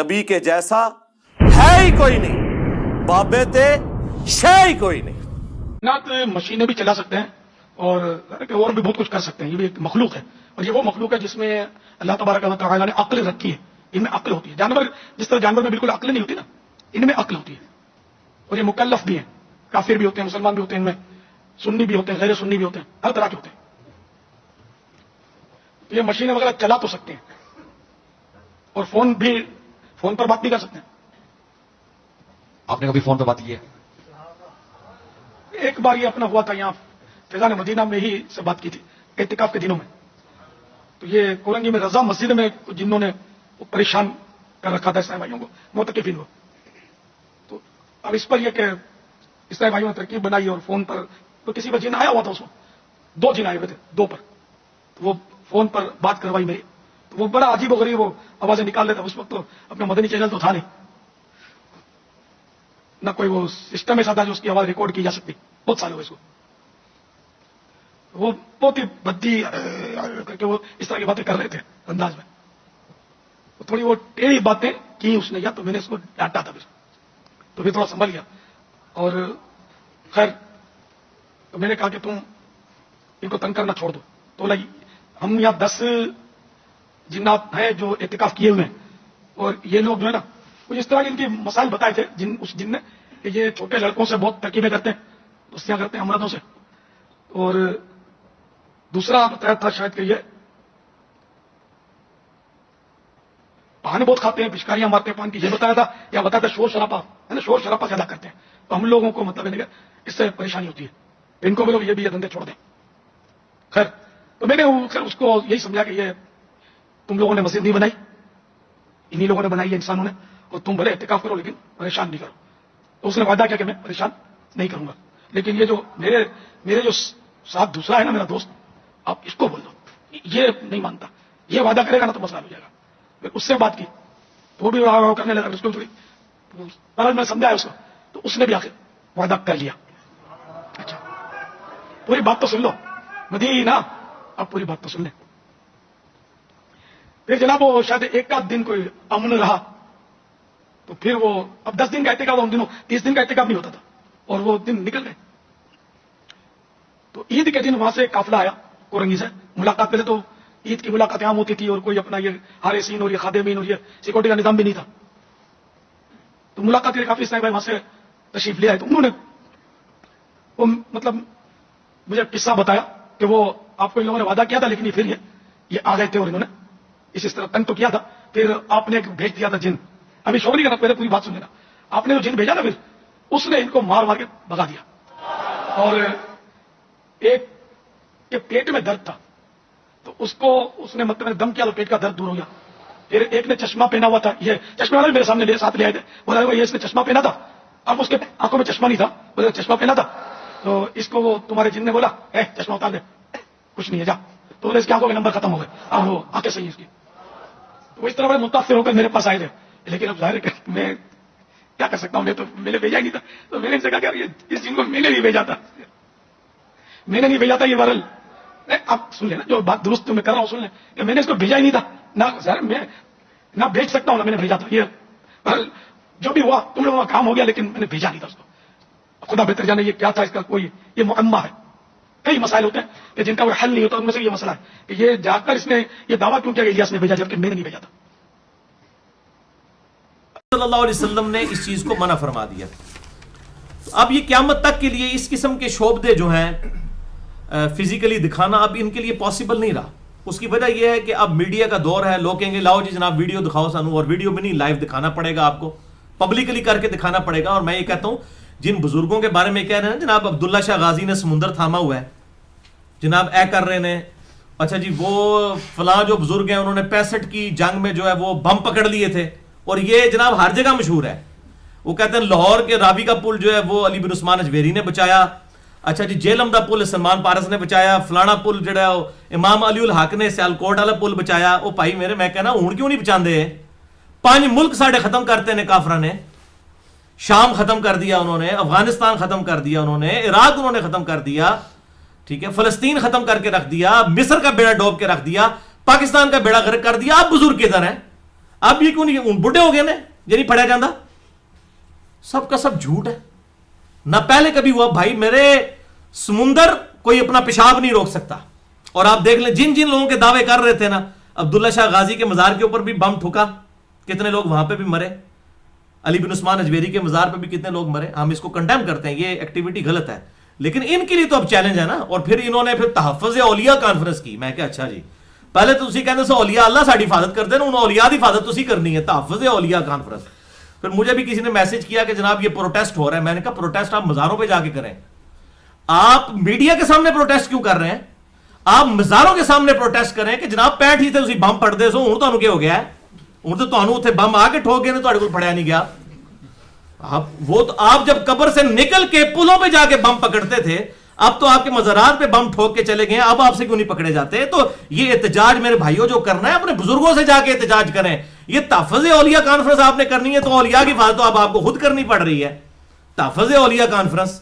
नबी के जैसा है ही कोई नहीं, बाबे ते शे ही कोई नहीं। ना तो मशीनें भी चला सकते हैं और भी बहुत कुछ कर सकते हैं। ये भी एक मखलूक है, और ये वो मखलूक है जिसमें अल्लाह तबारक व तआला ने अक्ल रखी है। इनमें अक्ल होती है। जानवर, जिस तरह जानवर में बिल्कुल अक्ल नहीं होती ना, इनमें अक्ल होती है। और ये मुकल्लफ भी है, काफिर भी होते हैं, मुसलमान भी होते हैं, इनमें सुन्नी भी होते हैं, गैर सुन्नी भी होते हैं, हर तरह के होते हैं। तो ये मशीनें वगैरह चला तो सकते हैं, और फोन पर बात भी कर सकते हैं। आपने कभी फोन पर बात की है? एक बार ये अपना हुआ था, यहाँ फैजान मदीना में ही से बात की थी, एतिकाफ के दिनों में। तो ये कोरंगी में रजा मस्जिद में कुछ जिन्होंने परेशान कर रखा था इस्लामी भाइयों को, मोतकिफिन को। तो अब इस पर यह कि इस्लामी भाइयों ने तरकीब बनाई, और फोन पर तो किसी पर जिन आया हुआ था, उसमें 2 जिन आए हुए थे, 2 पर। तो वो फोन पर बात करवाई मेरी। तो वो बड़ा अजीब गरीब वो आवाजें निकाल लेता। उस वक्त तो अपना मदनी चैनल तो था नहीं, ना कोई वो सिस्टम ऐसा था जो उसकी आवाज रिकॉर्ड की जा सकती। बहुत साल हुए इसको। वो बहुत ही बद्दी करके वो इस तरह की बातें कर रहे थे अंदाज में। तो थोड़ी वो टेढ़ी बातें की उसने, या तो मैंने इसको डांटा था तो फिर थोड़ा संभल गया। और खैर तो मैंने कहा कि तुम इनको तंग करना छोड़ दो। तो बोला हम यहाँ 10 जिन्नात हैं जो एतिकाफ किए हुए हैं, और ये लोग जो है ना, कुछ इस तरह के इनके मसाइल बताए थे उस जिन ने, कि ये छोटे लड़कों से बहुत तरकीबें करते हैं, दोस्तियां करते हैं अमरतों से। और दूसरा बताया था शायद कि ये बहाने बहुत खाते हैं, पिचकारियां मारते हैं पान की, ये बताया था। या बताया था शोर शराबा है ना, शोर शराबा ज्यादा करते हैं, तो हम लोगों को मतलब इससे परेशानी होती है, इनको भी लोग ये भी ये धंधे छोड़ दें। खैर तो मैंने खैर उसको यही समझा कि ये तुम लोगों ने मस्जिद नहीं बनाई, इन्हीं लोगों ने बनाई है इंसानों ने, और तुम भले एहतिकाफ करो लेकिन परेशान नहीं करो। तो उसने वादा किया कि मैं परेशान नहीं करूंगा, लेकिन ये जो मेरे जो साथ दूसरा है ना, मेरा दोस्त, आप इसको बोल दो, ये नहीं मानता, ये वादा करेगा ना तो मसला हो जाएगा। फिर उससे बात की तो वो भी करने लगा, उसको थोड़ी बहरहाल मैं समझाया उसको, तो उसने भी आखिर वादा कर लिया। अच्छा पूरी बात तो सुन लो मदीना, अब पूरी बात तो सुन ले। फिर जनाब वो शायद एक आध दिन कोई अमन रहा, तो फिर वो अब 10 दिन का एहतिकाफ, उन दिनों 30 दिन का एहतिकाफ नहीं होता था, और वो दिन निकल गए। तो ईद के दिन वहां से काफिला आया कोरंगी से। मुलाकात पहले तो ईद की मुलाकात आम होती थी, और कोई अपना ये हारेसीन और ये खादेमीन और ये सिक्योरिटी का निजाम भी नहीं था। तो मुलाकात के काफी साहब वहां से तशरीफ ले आए। तो उन्होंने वो मतलब मुझे किस्सा बताया कि वो आपको इन लोगों ने वादा किया था, लेकिन फिर ये आ गए थे, और इन्होंने इस तरह तंग तो किया था। फिर आपने भेज दिया था जिन, अभी शोर नहीं करना, पहले पूरी बात सुन लेना। आपने जो जिन भेजा ना, फिर उसने इनको मार मार के भगा दिया। और एक के पेट में दर्द था, तो उसको उसने मतलब दम किया तो पेट का दर्द दूर हो गया। फिर एक ने चश्मा पहना हुआ था, ये चश्मे वाले मेरे सामने साथ ले आए थे, बोला ये इसने चश्मा पहना था, अब उसके आंखों में चश्मा नहीं था, बोला चश्मा पहना था। तो इसको वो तुम्हारे जिन ने बोला चश्मा उतार दे, कुछ नहीं है जा। तो बोले इसकी आंखों के नंबर खत्म हो गए, अब वो आंखें सही है इसकी। तो इस तरह बड़े मुतासिर होकर मेरे पास आए थे, लेकिन अब जाहिर है मैं क्या कर सकता हूं, मैं तो मैंने भेजा ही नहीं था। तो मैंने इनसे कहा कि इस जिन को मैंने नहीं भेजा था, मैंने नहीं भेजा था ये वायरल। आप सुन लेना, जो बात दुरुस्त मैं कर रहा हूं सुन ले, कि मैंने इसको भेजा ही नहीं था ना, सर मैं ना भेज सकता हूं ना मैंने भेजा था। ये जो भी हुआ तुम लोगों का काम हो गया, लेकिन मैंने भेजा नहीं था उसको। खुदा बेहतर जाने ये क्या था, इसका कोई ये मुअम्मा है। कई मसाइल होते हैं कि जिनका कोई हल नहीं होता, उनमें से ये मसला है कि ये जाकर इसने ये दावा क्यों किया कि इलियास ने भेजा, जबकि मैंने नहीं भेजा था। सल्लल्लाहु अलैहि वसल्लम ने इस चीज को मना फरमा दिया। अब ये क़यामत तक के लिए इस किस्म के शोबदे जो हैं फिजिकली दिखाना अब इनके लिए पॉसिबल नहीं रहा। उसकी वजह यह है कि अब मीडिया का दौर है, लोग कहेंगे लाओ जी जनाब वीडियो दिखाओ सानू, और वीडियो में नहीं लाइव दिखाना पड़ेगा, आपको पब्लिकली करके दिखाना पड़ेगा। और मैं ये कहता हूं जिन बुजुर्गों के बारे में कह रहे हैं जनाब अब्दुल्ला शाह गाजी ने समुंदर थामा हुआ है, जनाब ए कर रहे ने, अच्छा जी वो फलां जो बुजुर्ग हैं उन्होंने 65 की जंग में जो है वो बम पकड़ लिए थे, और ये जनाब हर जगह मशहूर है। वो कहते हैं लाहौर के रावी का पुल जो है वो अली बिन उस्मान अजवेरी ने बचाया, अच्छा जी जेलम दा पुल सलमान पारस ने बचाया, फलाना पुल जड़ा इमाम अली उल हक ने सियालकोट वाला पुल बचाया। ओ भाई मेरे मैं कहना हूं क्यों नहीं बचाते? 5 मुल्क साढ़े खत्म करते ने काफरा ने, शाम खत्म कर दिया उन्होंने, अफगानिस्तान खत्म कर दिया उन्होंने, इराक उन्होंने खत्म कर दिया, ठीक है, फलस्तीन खत्म करके रख दिया, मिस्र का बेड़ा डोब के रख दिया, पाकिस्तान का बेड़ा गर्क कर दिया। अब बुजुर्ग किधर है? اب یہ کیوں نہیں بڈھے ہو گئے نا یہ نہیں پڑھا جاتا سب کا سب جھوٹ ہے نہ پہلے کبھی ہوا بھائی میرے سمندر کوئی اپنا پیشاب نہیں روک سکتا اور آپ دیکھ لیں جن جن لوگوں کے دعوے کر رہے تھے نا عبداللہ شاہ غازی کے مزار کے اوپر بھی بم ٹھکا کتنے لوگ وہاں پہ بھی مرے علی بن عثمان اجویری کے مزار پہ بھی کتنے لوگ مرے ہم اس کو کنڈیم کرتے ہیں یہ ایکٹیویٹی غلط ہے لیکن ان کے لیے تو اب چیلنج ہے نا اور پھر انہوں نے پھر تحفظ اولیاء کانفرنس کی میں کہ اچھا جی پہلے تو اسی کہنے سے اولیاء اللہ ساڑی حفاظت کرتے ہیں انہوں اولیاء دی حفاظت اسی کرنی ہے تحفظ اولیاء کانفرنس پھر مجھے بھی کسی نے میسج کیا کہ جناب یہ پروٹیسٹ ہو رہا ہے میں نے کہا پروٹیسٹ آپ مزاروں پہ جا کے کریں آپ میڈیا کے سامنے پروٹیسٹ کیوں کر رہے ہیں آپ مزاروں کے سامنے پروٹیسٹ کریں کہ جناب پینٹ ہی تھے بم پڑ دے سو ہوں تو کیا ہو گیا ہے ہوں تو اتنے بم آ کے ٹھوک گئے تو پڑیا نہیں گیا آپ جب قبر سے نکل کے پلوں پہ جا کے بم پکڑتے تھے اب تو آپ کے مزارات پہ بم ٹھوک کے چلے گئے اب آپ سے کیوں نہیں پکڑے جاتے تو یہ احتجاج میرے بھائیوں جو کرنا ہے اپنے بزرگوں سے جا کے احتجاج کریں یہ تحفظ اولیاء کانفرنس آپ نے کرنی ہے تو اولیاء کی حفاظت تو اب آپ کو خود کرنی پڑ رہی ہے تحفظ اولیاء کانفرنس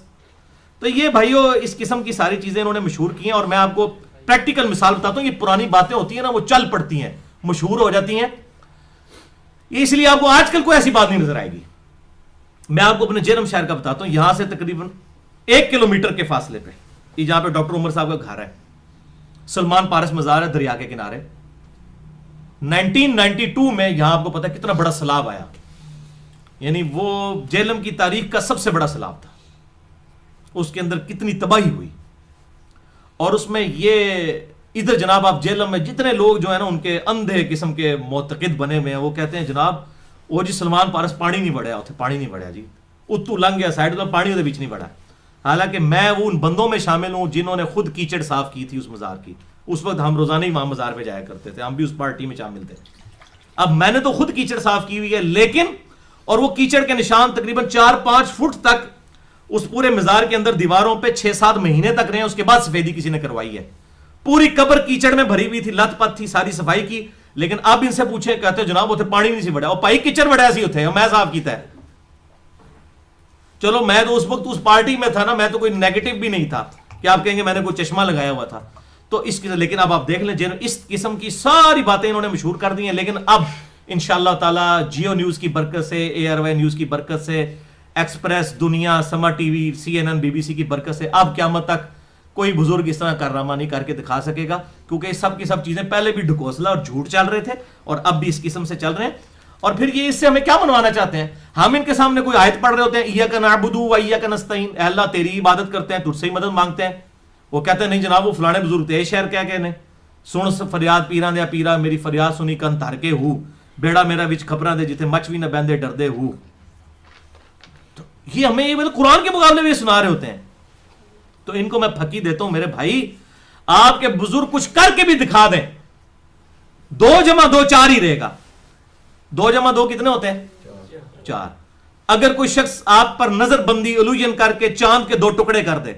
تو یہ بھائیوں اس قسم کی ساری چیزیں انہوں نے مشہور کی ہیں اور میں آپ کو پریکٹیکل مثال بتاتا ہوں یہ پرانی باتیں ہوتی ہیں نا وہ چل پڑتی ہیں مشہور ہو جاتی ہیں اس لیے آپ کو آج کل کوئی ایسی بات نہیں نظر آئے گی میں آپ کو اپنے جیرم شہر کا بتاتا ہوں یہاں سے تقریباً 1 کلومیٹر کے فاصلے پہ یہ جہاں پہ ڈاکٹر عمر صاحب کا گھر ہے سلمان پارس مزار ہے دریا کے کنارے 1992 میں یہاں آپ کو پتا ہے کتنا بڑا سیلاب آیا یعنی وہ جیلم کی تاریخ کا سب سے بڑا سیلاب تھا اس کے اندر کتنی تباہی ہوئی اور اس میں یہ ادھر جناب آپ جیلم میں جتنے لوگ جو ہے نا ان کے اندھے قسم کے معتقد بنے ہوئے ہیں وہ کہتے ہیں جناب وہ جی سلمان پارس پانی نہیں بڑھیا اتنے پانی نہیں بڑھیا جی اتو لنگ گیا سائڈ تو پانی وہ بیچ نہیں بڑھا حالانکہ میں وہ ان بندوں میں شامل ہوں جنہوں نے خود کیچڑ صاف کی تھی اس مزار کی اس وقت ہم روزانہ ہی وہاں مزار پہ جایا کرتے تھے ہم بھی اس پارٹی میں شامل تھے اب میں نے تو خود کیچڑ صاف کی ہوئی ہے لیکن اور وہ کیچڑ کے نشان تقریباً 4-5 فٹ تک اس پورے مزار کے اندر دیواروں پہ 6-7 مہینے تک رہے اس کے بعد سفیدی کسی نے کروائی ہے پوری قبر کیچڑ میں بھری ہوئی تھی لت پت تھی ساری صفائی کی لیکن اب ان سے پوچھے کہتے جناب اتنے پانی نہیں سی بڑھا اور پائی کیچڑ بڑھا سی اتنے میں صاف کیتا ہے چلو میں تو اس وقت اس پارٹی میں تھا نا میں تو کوئی نیگیٹو بھی نہیں تھا کہ آپ کہیں گے میں نے کوئی چشمہ لگایا ہوا تھا تو اس لیکن اب آپ دیکھ لیں اس قسم کی ساری باتیں انہوں نے مشہور کر دی ہیں لیکن اب انشاءاللہ تعالی جیو نیوز کی برکت سے ARY نیوز کی برکت سے ایکسپریس دنیا سما ٹی وی CNN BBC کی برکت سے اب قیامت تک کوئی بزرگ اس طرح کارنامہ نہیں کر کے دکھا سکے گا کیونکہ یہ سب کی سب چیزیں پہلے بھی ڈھکوسلا اور جھوٹ چل رہے تھے اور اب بھی اس قسم سے چل رہے ہیں اور پھر یہ اس سے ہمیں کیا منوانا چاہتے ہیں ہم ان کے سامنے کوئی آیت پڑھ رہے ہوتے ہیں ایاک نعبد و ایاک نستعین اے اللہ تیری عبادت کرتے ہیں تجھ سے ہی مدد مانگتے ہیں وہ کہتے ہیں نہیں جناب وہ فلانے بزرگ تھے شہر کیا کہنے سن فریاد پیراں دیا پیرا میری فریاد سنی کن تھر کے ہو بیڑا میرا وچ کھپراں دے جتھے مچھ بھی نہ بہندے ڈردے ہو تو یہ ہمیں یہ قرآن کے مقابلے میں سنا رہے ہوتے ہیں تو ان کو میں پھکی دیتا ہوں میرے بھائی آپ کے بزرگ کچھ کر کے بھی دکھا دیں 2 جمع 2 4 ہی رہے گا 2 جمع 2 کتنے ہوتے ہیں 4 اگر کوئی شخص آپ پر نظر بندی الوژن کر کے چاند کے 2 ٹکڑے کر دے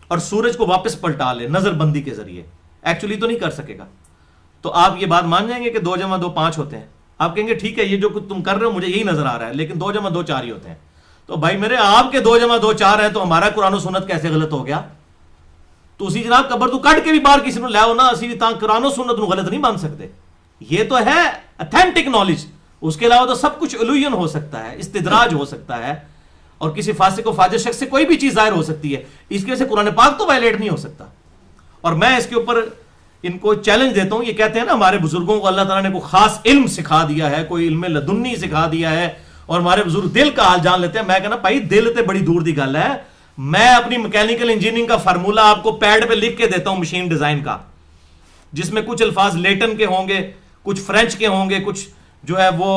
اور سورج کو واپس پلٹا لے نظر بندی کے ذریعے ایکچولی تو نہیں کر سکے گا تو آپ یہ بات مان جائیں گے کہ 2 جمع 2 5 ہوتے ہیں آپ کہیں گے ٹھیک ہے یہ جو تم کر رہے ہو مجھے یہی نظر آ رہا ہے لیکن 2 جمع 2 4 ہی ہوتے ہیں تو بھائی میرے آپ کے 2 جمع 2 4 ہے تو ہمارا قرآن و سنت کیسے غلط ہو گیا تو اسی جناب قبر تو کٹ کے بھی باہر کسی نے لے آؤ نا اسی تاں قرآن و سنت غلط نہیں مان سکتے یہ تو ہے اتھینٹک نالج اس کے علاوہ تو سب کچھ الوژن ہو سکتا ہے استدراج ہو سکتا ہے اور کسی فاسق و فاجر شخص سے کوئی بھی چیز ظاہر ہو سکتی ہے اس کی وجہ سے قرآن پاک تو وائلیٹ نہیں ہو سکتا اور میں اس کے اوپر ان کو چیلنج دیتا ہوں یہ کہتے ہیں نا ہمارے بزرگوں کو اللہ تعالیٰ نے کوئی خاص علم سکھا دیا ہے کوئی علم لدنی سکھا دیا ہے اور ہمارے بزرگ دل کا حال جان لیتے ہیں میں کہنا بھائی دل تے بڑی دور دی گل ہے میں اپنی میکینیکل انجینئرنگ کا فارمولہ آپ کو پیڈ پہ لکھ کے دیتا ہوں مشین ڈیزائن کا جس میں کچھ الفاظ لیٹن کے ہوں گے کچھ فرینچ کے ہوں گے کچھ جو ہے وہ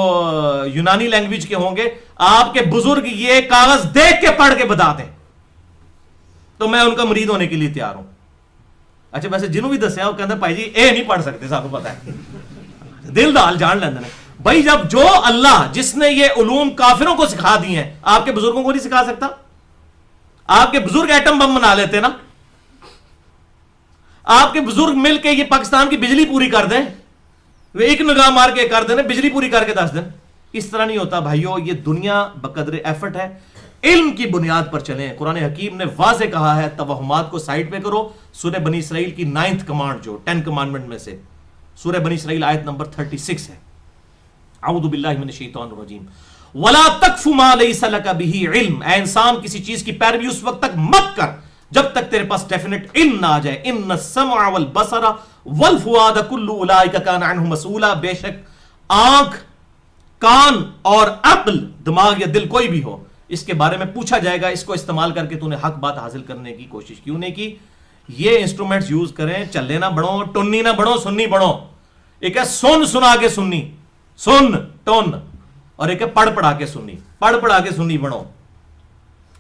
یونانی لینگویج کے ہوں گے آپ کے بزرگ یہ کاغذ دیکھ کے پڑھ کے بتا دیں تو میں ان کا مرید ہونے کے لیے تیار ہوں اچھا ویسے جنہوں بھی دسیا وہ کہتے ہیں بھائی جی اے نہیں پڑھ سکتے سب کو پتا ہے دل دا حال جان لیندے نے بھائی جب جو اللہ جس نے یہ علوم کافروں کو سکھا دی ہیں آپ کے بزرگوں کو نہیں سکھا سکتا آپ کے بزرگ ایٹم بم بنا لیتے نا آپ کے بزرگ مل کے یہ پاکستان کی بجلی پوری کر دیں وہ ایک نگاہ مار کے کر دیں بجلی پوری کر کے 10 دن اس طرح نہیں ہوتا بھائیو یہ دنیا بقدر ایفرٹ ہے علم کی بنیاد پر چلیں قرآن حکیم نے واضح کہا ہے توہمات کو سائڈ پہ کرو سورہ بنی اسرائیل کی 9th کمانڈ جو 10 کمانڈمنٹ میں سے سورہ بنی اسرائیل آیت نمبر 36 ہے अऊज़ु बिल्लाहि मिनश शैतानिर रजीम। वला तक़फ़ु मा लैसा लका बिही इल्म, ऐ इंसान किसी चीज की पैरवी उस वक्त तक मत कर जब तक तेरे पास डेफिनेट इल्म ना आ जाए। इन्न सम्अ वल बसरा वल फुआद कुल्लु उलाइका कान अन्हु मसूला, बेशक आंख, कान और अक्ल, दिमाग या दिल कोई भी हो, इसके बारे में पूछा जाएगा। इसको इस्तेमाल करके तूने हक बात हासिल करने की कोशिश क्यों नहीं की। ये इंस्ट्रूमेंट्स यूज करें, चले ना बनो, टुन्नी ना बनो, सुन्नी बनो। एक है सुन सुना के सुन्नी, सुन टुन, और एक है पढ़ पढ़ा के सुन्नी, पढ़ पढ़ा के सुन्नी बनो।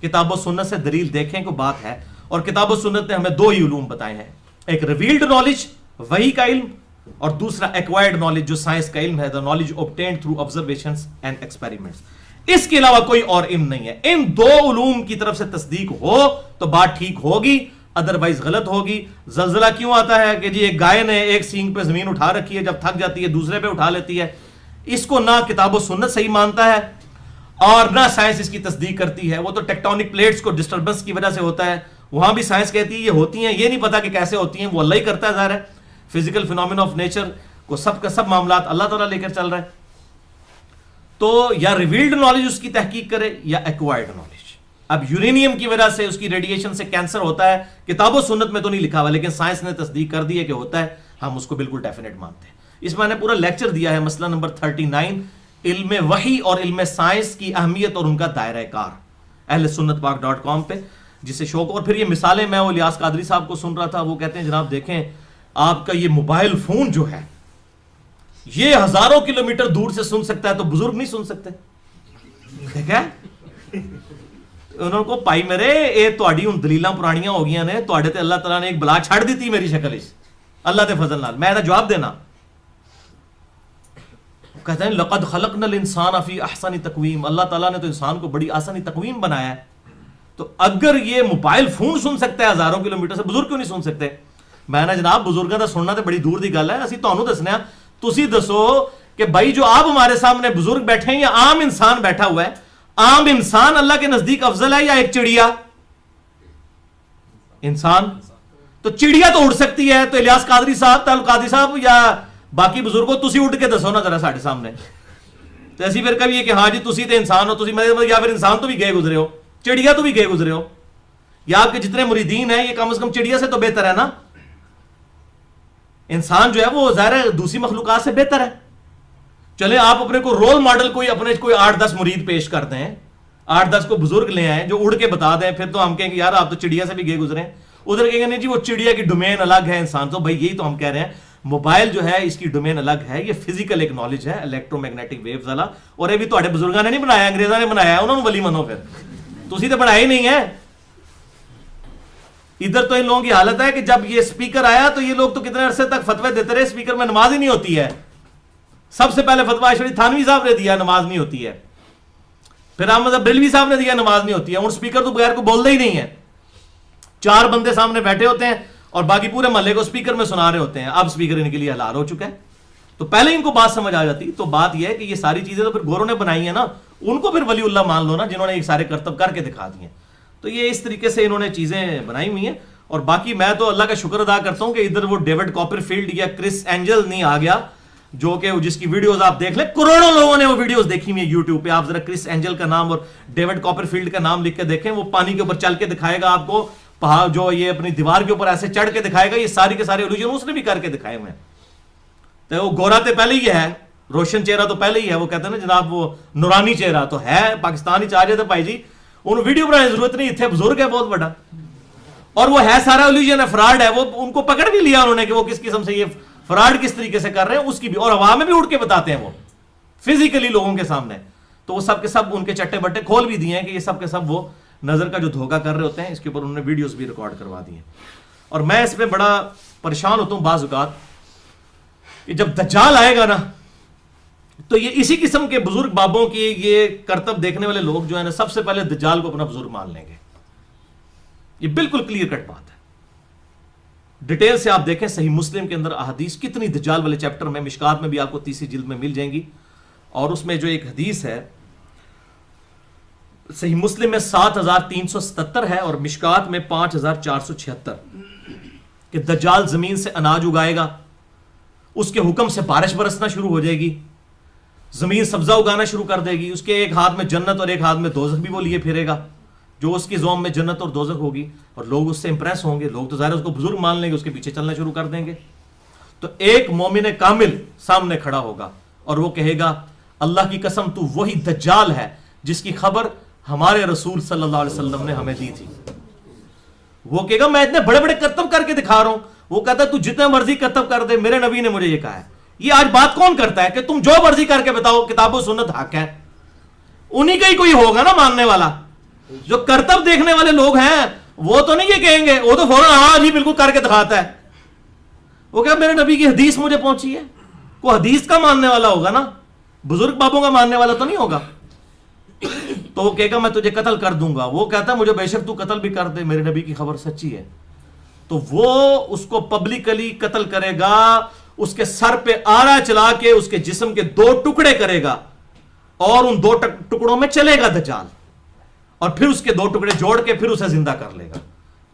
किताबो सुन्नत से दलील देखें को बात है, और किताबो सुन्नत ने हमें दो ही उलूम बताए हैं, एक रिवील्ड नॉलेज वही का इल्म, और दूसरा एक्वायर्ड नॉलेज जो साइंस का इल्म है, the knowledge obtained through observations and experiments. इसके अलावा कोई और इल्म नहीं है। इन दो उलूम की तरफ से तस्दीक हो तो बात ठीक होगी, अदरवाइज गलत होगी। जल्जला क्यों आता है कि जी एक गाय ने एक सींग पे जमीन उठा रखी है, जब थक जाती है दूसरे पे उठा लेती है। इसको ना किताबो सुन्नत सही मानता है और ना साइंस इसकी तस्दीक करती है। वो तो टेक्टोनिक प्लेट्स को डिस्टर्बेंस की वजह से होता है, वहां भी साइंस कहती है ये होती हैं, ये नहीं पता कि कैसे होती हैं, वो अल्लाह ही करता है। ज़ाहिर है फिजिकल फिनोमेना ऑफ नेचर को सब का सब मामला अल्लाह ताला लेकर चल रहा है। तो या रिवील्ड नॉलेज उसकी तहकीक करे या एक्वायर्ड नॉलेज। अब यूरेनियम की वजह से उसकी रेडिएशन से कैंसर होता है, किताबो सुन्नत में तो नहीं लिखा हुआ, लेकिन साइंस ने तस्दीक कर दी है कि होता है, हम उसको बिल्कुल डेफिनेट मानते हैं। इस मैंने पूरा लेक्चर दिया है, मसला नंबर 39, इल्म वही और इल्म साइंस की अहमियत और उनका दायरा कार, ahlesunnatpark.com पे, जिसे शौक। और फिर ये मिसालें मैं वो इलियास कादरी साहब को सुन रहा था, वो कहते हैं जनाब देखें आपका ये मोबाइल फोन जो है ये हजारों किलोमीटर दूर से सुन सकता है, तो बुजुर्ग नहीं सुन सकते। ठीक है, उन्होंने को पाई मेरे ये ਤੁਹਾਡੀ ਹੁਣ ਦਲੀਲਾਂ ਪੁਰਾਣੀਆਂ ਹੋ ਗਈਆਂ ਨੇ, ਤੁਹਾਡੇ ਤੇ ਅੱਲਾਹ ਤਾਲਾ ਨੇ ਇੱਕ ਬਲਾ ਛੱਡ ਦਿੱਤੀ ਮੇਰੀ ਸ਼ਕਲ ਵਿੱਚ, ਅੱਲਾਹ ਦੇ ਫਜ਼ਲ ਨਾਲ। मैं ਇਹਦਾ जवाब देना, कहते हैं लक़द ख़लक़नल इंसान फ़ी अहसनी तक़वीम, अल्लाह ताला ने तो इंसान को बड़ी आसानी तक़वीम बनाया है। तो अगर ये मोबाइल फोन सुन सकता है हजारों किलोमीटर से, बुजुर्ग क्यों नहीं सुन सकते। मैं ना जनाब बुजुर्गों का सुनना तो बड़ी दूर की गल है, ਅਸੀਂ ਤੁਹਾਨੂੰ ਦੱਸਣਾ, ਤੁਸੀਂ दसो कि भाई जो आप हमारे सामने बुजुर्ग बैठे हैं या आम इंसान बैठा हुआ है, आम इंसान अल्लाह के नजदीक अफजल है या एक चिड़िया। इंसान तो चिड़िया तो उड़ सकती है, तो इलियास कादरी साहब, तालुक कादरी साहब या बाकी बुजुर्गों तुसी उड़ के दसो ना जरा साढ़े सामने। तो ऐसी फिर कभी है कि हाँ जी तुसी तो इंसान हो, तुसी या फिर इंसान तो भी गए गुजरे हो, चिड़िया तो भी गए गुजरे हो, या आपके जितने मुरीदीन हैं ये कम से कम चिड़िया से तो बेहतर है ना। इंसान जो है वो ज़ाहिर दूसरी मखलूकात से बेहतर है। चले आप अपने को रोल मॉडल कोई अपने कोई 8-10 मुरीद पेश कर दें, 8-10 को बुजुर्ग ले आए जो उड़ के बता दें, फिर तो हम कहेंगे यार आप तो चिड़िया से भी गए गुजरे। उधर कहेंगे नहीं जी वो चिड़िया की डोमेन अलग है, इंसान तो भाई यही तो हम कह रहे हैं, मोबाइल जो है इसकी डोमेन अलग है, ये फिजिकल एक नॉलेज है, इलेक्ट्रोमैग्नेटिक वेव्स वाला, और ये भी तुम्हारे बुजुर्गों ने नहीं बनाया, अंग्रेजों ने बनाया, उन्होंने वली मनो, फिर तुसी तो बनाया ही नहीं है। इधर तो इन लोगों की हालत है कि जब ये स्पीकर आया तो ये लोग तो कितने अरसे तक फतवे देते रहे, स्पीकर में नमाज ही नहीं होती है। सबसे पहले फतवा अशरफ थानवी साहब ने दिया, नमाज नहीं होती है। फिर अहमद बरेलवी साहब ने दिया, नमाज नहीं होती है। और स्पीकर तो बगैर को बोलते ही नहीं है, 4 बंदे सामने बैठे होते हैं और बाकी पूरे महल्ले को स्पीकर में सुना रहे होते हैं। अब स्पीकर इनके लिए हलाल हो चुका है, तो पहले इनको बात समझ आ जाती। तो बात यह है कि ये सारी चीजें तो फिर गोरों ने बनाई है ना, उनको फिर वलीउल्लाह मान लो ना, जिन्होंने ये सारे करतब करके दिखा दिए। तो ये इस तरीके से इन्होंने चीजें बनाई हुई हैं। और बाकी मैं तो अल्लाह का शुक्र अदा करता हूं कि इधर वो डेविड कॉपरफील्ड या क्रिस एंजल नहीं आ गया, जो कि जिसकी वीडियोस आप देख ले, करोड़ों लोगों ने वो वीडियोस देखी हुई है यूट्यूब पे। आप जरा क्रिस एंजल का नाम और डेविड कॉपरफील्ड का नाम लिख के देखें, वो पानी के ऊपर चल के दिखाएगा आपको, पहाड़ जो ये अपनी दीवार के ऊपर ऐसे चढ़ के दिखाएगा। ये सारी के सारे इल्यूजन उसने भी करके दिखाए हुए हैं। तो वो गोरा तो पहले ही है, रोशन चेहरा तो पहले ही है। वो कहते हैं ना जनाब वो नूरानी चेहरा तो है, पाकिस्तानी चाह जाए तो भाई जी उन वीडियो बनाने की जरूरत नहीं, इतने बुजुर्ग है बहुत बड़ा, और वो है सारा इल्यूजन है, फ्रॉड है। वो उनको पकड़ भी लिया उन्होंने कि वो किस किस्म से ये फ्रॉड किस तरीके से कर रहे हैं उसकी भी, और हवा में भी उड़ के बताते हैं वो फिजिकली लोगों के सामने। तो वो सब के सब उनके चट्टे बट्टे खोल भी दिए हैं कि ये सब के सब वो नजर का जो धोखा कर रहे होते हैं, इसके ऊपर उन्होंने वीडियोस भी रिकॉर्ड करवा दिए। और मैं इसमें बड़ा परेशान होता हूं बाज़ औक़ात कि जब दज्जाल आएगा ना, तो ये इसी किस्म के बुजुर्ग बाबों की ये करतब देखने वाले लोग जो है ना, सबसे पहले दज्जाल को अपना बुजुर्ग मान लेंगे। ये बिल्कुल क्लियर कट बात है। डिटेल से आप देखें सही मुस्लिम के अंदर अहदीस कितनी दज्जाल वाले चैप्टर में, मिशकात में भी आपको 30वीं जिल्द में मिल जाएंगी। और उसमें जो एक हदीस है सही मुस्लिम में 7377 है और मिशकात में 5476 कि दज्जाल जमीन से अनाज उगाएगा, उसके हुक्म से बारिश बरसना शुरू हो जाएगी, زمین سبزہ اگانا شروع کر دے گی، اس کے ایک ہاتھ میں جنت اور ایک ہاتھ میں دوزخ بھی وہ لیے پھرے گا، جو اس کی زوم میں جنت اور دوزخ ہوگی، اور لوگ اس سے امپریس ہوں گے، لوگ تو ظاہر اس کو بزرگ مان لیں گے، اس کے پیچھے چلنا شروع کر دیں گے. تو ایک مومن کامل سامنے کھڑا ہوگا اور وہ کہے گا اللہ کی قسم تو وہی دجال ہے جس کی خبر ہمارے رسول صلی اللہ علیہ وسلم نے ہمیں دی تھی. وہ کہے گا میں اتنے بڑے بڑے کرتب کر کے دکھا رہا ہوں. وہ کہتا ہے تو جتنے مرضی کرتب کر دے، میرے نبی نے مجھے یہ کہا ہے. یہ آج بات کون کرتا ہے کہ تم جو مرضی کر کے بتاؤ کتاب و سنت حق ہے؟ انہی کا ہی کوئی ہوگا نا ماننے والا. جو کرتب دیکھنے والے لوگ ہیں وہ تو نہیں یہ کہیں گے، وہ تو فوراً ہاں جی بالکل کر کے دکھاتا ہے. وہ کہ میرے نبی کی حدیث مجھے پہنچی ہے. وہ حدیث کا ماننے والا ہوگا نا، بزرگ بابوں کا ماننے والا تو نہیں ہوگا. تو وہ کہے گا میں تجھے قتل کر دوں گا. وہ کہتا ہے مجھے بے شک تو قتل بھی کر دے، میرے نبی کی خبر سچی ہے. تو وہ اس کو پبلکلی قتل کرے گا، اس کے سر پہ آرا چلا کے اس کے جسم کے 2 ٹکڑے کرے گا، اور ان 2 ٹکڑوں میں چلے گا دجال، اور پھر اس کے 2 ٹکڑے جوڑ کے پھر اسے زندہ کر لے گا.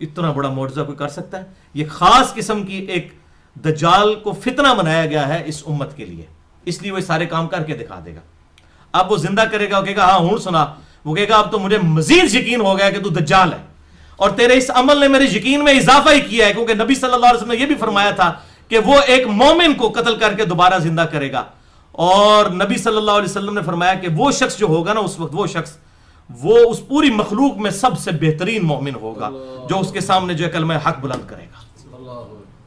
اتنا بڑا معجزہ کوئی کر سکتا ہے؟ یہ خاص قسم کی ایک دجال کو فتنہ بنایا گیا ہے اس امت کے لیے، اس لیے وہ سارے کام کر کے دکھا دے گا. اب وہ زندہ کرے گا، وہ کہے گا ہاں ہوں سنا. وہ کہے گا اب تو مجھے مزید یقین ہو گیا کہ تو دجال ہے، اور تیرے اس عمل نے میرے یقین میں اضافہ ہی کیا ہے، کیونکہ نبی صلی اللہ علیہ وسلم نے یہ بھی فرمایا تھا کہ وہ ایک مومن کو قتل کر کے دوبارہ زندہ کرے گا. اور نبی صلی اللہ علیہ وسلم نے فرمایا کہ وہ شخص جو ہوگا نا اس وقت، وہ شخص وہ اس پوری مخلوق میں سب سے بہترین مومن ہوگا جو اس کے سامنے جو ہے کلمہ حق بلند کرے گا.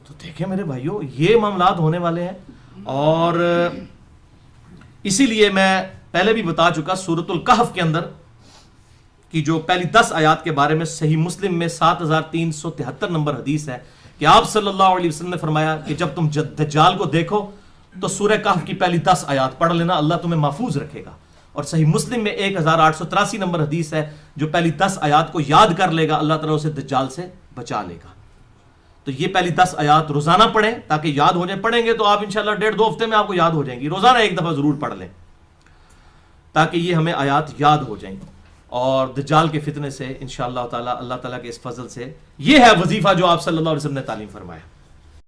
تو دیکھیں میرے بھائیوں یہ معاملات ہونے والے ہیں. اور اسی لیے میں پہلے بھی بتا چکا سورۃ الکہف کے اندر کی جو پہلی 10 آیات کے بارے میں صحیح مسلم میں 7373 نمبر حدیث ہے کہ آپ صلی اللہ علیہ وسلم نے فرمایا کہ جب تم دجال کو دیکھو تو سورہ کہف کی پہلی 10 آیات پڑھ لینا، اللہ تمہیں محفوظ رکھے گا. اور صحیح مسلم میں 1883 نمبر حدیث ہے جو پہلی 10 آیات کو یاد کر لے گا اللہ تعالیٰ اسے دجال سے بچا لے گا. تو یہ پہلی 10 آیات روزانہ پڑھیں تاکہ یاد ہو جائیں. پڑھیں گے تو آپ انشاءاللہ 1.5-2 ہفتے میں آپ کو یاد ہو جائیں گی. روزانہ ایک دفعہ ضرور پڑھ لیں تاکہ یہ ہمیں آیات یاد ہو جائیں. اور دجال کے فتنے سے انشاءاللہ تعالیٰ اللہ تعالیٰ کے اس فضل سے یہ ہے وظیفہ جو آپ صلی اللہ علیہ وسلم نے تعلیم فرمایا.